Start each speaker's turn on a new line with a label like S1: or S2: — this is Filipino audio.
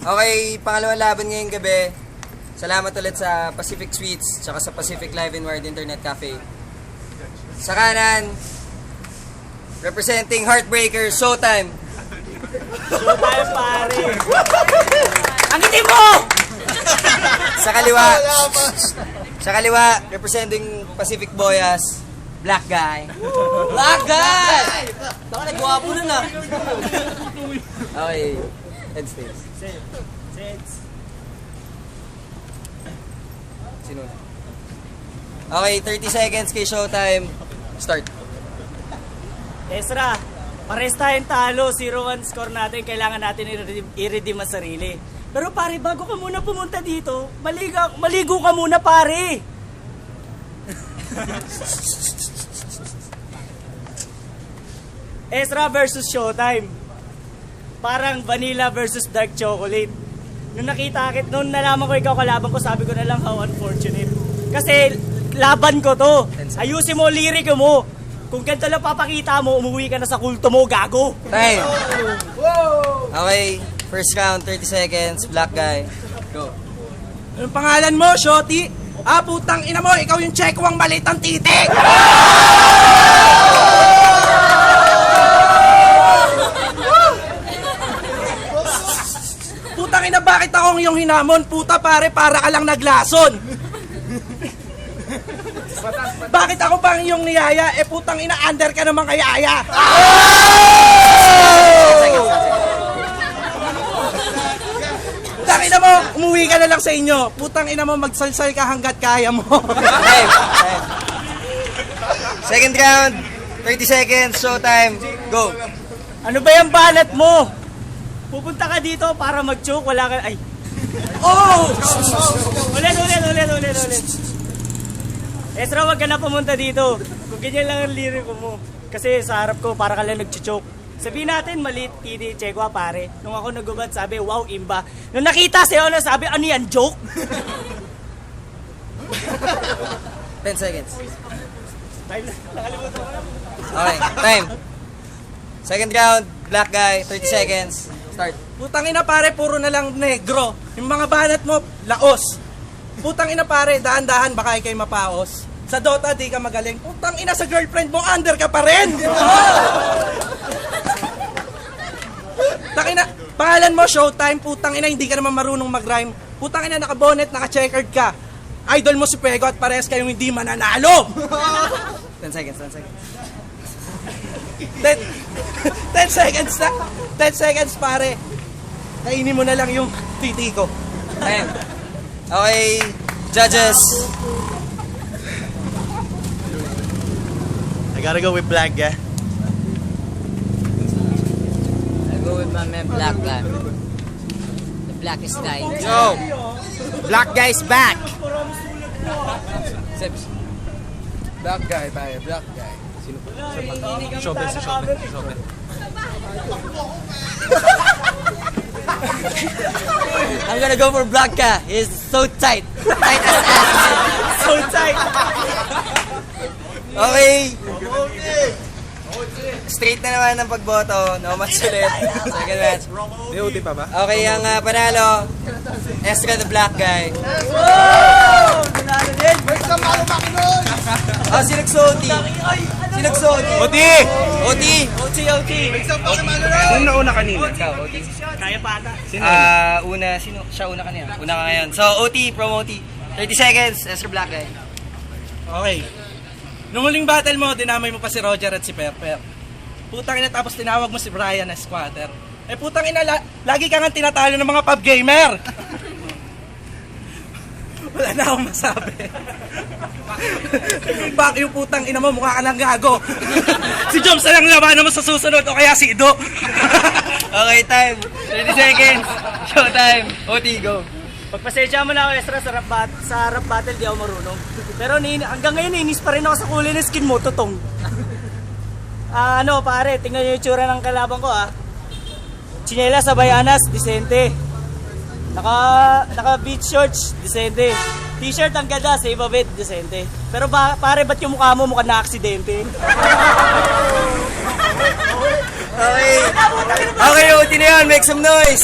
S1: Okay, pangalawang laban ngayong gabi. Salamat ulit sa Pacific Suites tsaka sa Pacific Live and Wired Internet Cafe. Sa kanan, representing Heartbreaker, Showtime.
S2: Showtime, pare. Ang itim mo!
S1: Sa kaliwa, representing Pacific Boyas, Black Guy.
S2: Black guy! Baka nagwapo nun ah.
S1: Okay, head stays.
S2: Sets.
S1: Sino na? Okay, 30 seconds kay Showtime. Start.
S2: Ezra, pares tayong talo. 0-1 score natin. Kailangan natin i-redeem ang sarili. Pero pare, bago ka muna pumunta dito, maligo ka muna, pare. Ezra versus Showtime. Parang vanilla versus dark chocolate. Nung nung nalaman ko ikaw kalaban ko, sabi ko na lang how unfortunate. Kasi laban ko to. Ayusin mo lirik mo. Kung ganito lang papakita mo, umuwi ka na sa kulto mo, gago.
S1: Time. Okay, first round, 30 seconds, Black Guy. Go.
S3: Anong pangalan mo, Shoti? Putang ina mo, ikaw yung chekwang malitang titik! Putang ina, bakit akong yung hinamon? Puta pare, para ka lang naglason! Bakit ako pang iyong niyaya? Putang ina, under ka naman kayaya! Putang ina mo, umuwi ka na lang sa inyo. Putang ina mo, magsalsal ka hanggat kaya mo.
S1: Time. Second round, 30 seconds, Showtime. Go.
S2: Ano ba yung banat mo? Pupunta ka dito para mag-choke, wala ka... Ay!
S3: Oh!
S2: Ulit. Ezra, wag ka na pumunta dito. Kung ganyan lang ang lirik mo. Kasi sa harap ko, para ka lang nag-choke. Sabihin natin, maliit, titi, chekwa, pare. Nung ako nagubad, sabi, wow, imba. Nung nakita sa'yo, sabi, ano yan, joke?
S1: 10 seconds.
S2: Time na, nakalimutan ko na.
S1: Okay, time. Second round, Black Guy, 30 seconds. Start.
S3: Putang ina pare, puro na lang negro. Yung mga banat mo, laos. Putang ina pare, dahan-dahan baka ikay mapaos. Sa Dota di ka magaling. Putang ina, sa girlfriend mo, under ka pa rin. Putang ina, pangalan mo Showtime. Putang ina, hindi ka naman marunong mag-rhyme. Putang ina, naka-bonnet, naka-checkered ka. Idol mo si Pego at parehas kayong hindi mananalo.
S1: 10 seconds, 10 seconds.
S3: 10 seconds na. 10 seconds pare. Kainin mo na lang yung titi ko.
S1: Time. Okay, judges.
S4: I gotta go with Black Guy.
S5: I go with my man Black Guy. The blackest guy.
S1: Yo! Black Guy's back!
S5: Sips.
S6: Black guy tayo, black guy.
S2: Showbiz.
S5: I'm gonna go for Black Guy. He's so tight. Tight as ass.
S2: So tight.
S1: Okay. Straight na naman ang pagboto. No match ulit. Second match.
S6: May OT pa ba?
S1: Okay, ang panalo, Ezra the Black Guy. Si nagsuoti. Si nagsuoti.
S3: Oti!
S1: OT.
S3: Sino nauna kanina?
S1: Ikaw, OT.
S2: Kaya pa ata.
S1: Siya una kanina. Una ka ngayon. So, OT, promo OT. 30 seconds, Ezra Black Guy.
S3: Okay. Nung huling battle mo, dinamay mo pa si Roger at si Pepper. Putang ina, tapos tinawag mo si Brian na squatter. Putang ina, lagi ka nga tinatalo ng mga pub gamer. Wala na akong masabi. Bak yung putang ina mo, mukha ka lang gago. Si Joms na lang labanan mo sa susunod o kaya si Ido.
S1: Okay, time. 30 seconds. Showtime. OT, go.
S2: Pagpasensya mo na ako, Ezra, sa rap battle, di ako marunong. Pero hanggang ngayon, inis pa rin ako sa kulay ng skin mo, tutong. Pare, tingnan nyo yung tsura ng kalaban ko, Chinela sa Bayanas, disente. Naka beach shorts, disente. T-shirt ang ganda, save a bit, disente. Pero pare, ba't yung mukha mo mukhang na-aksidente?
S1: Okay. Okay, OT na yan. Make some noise.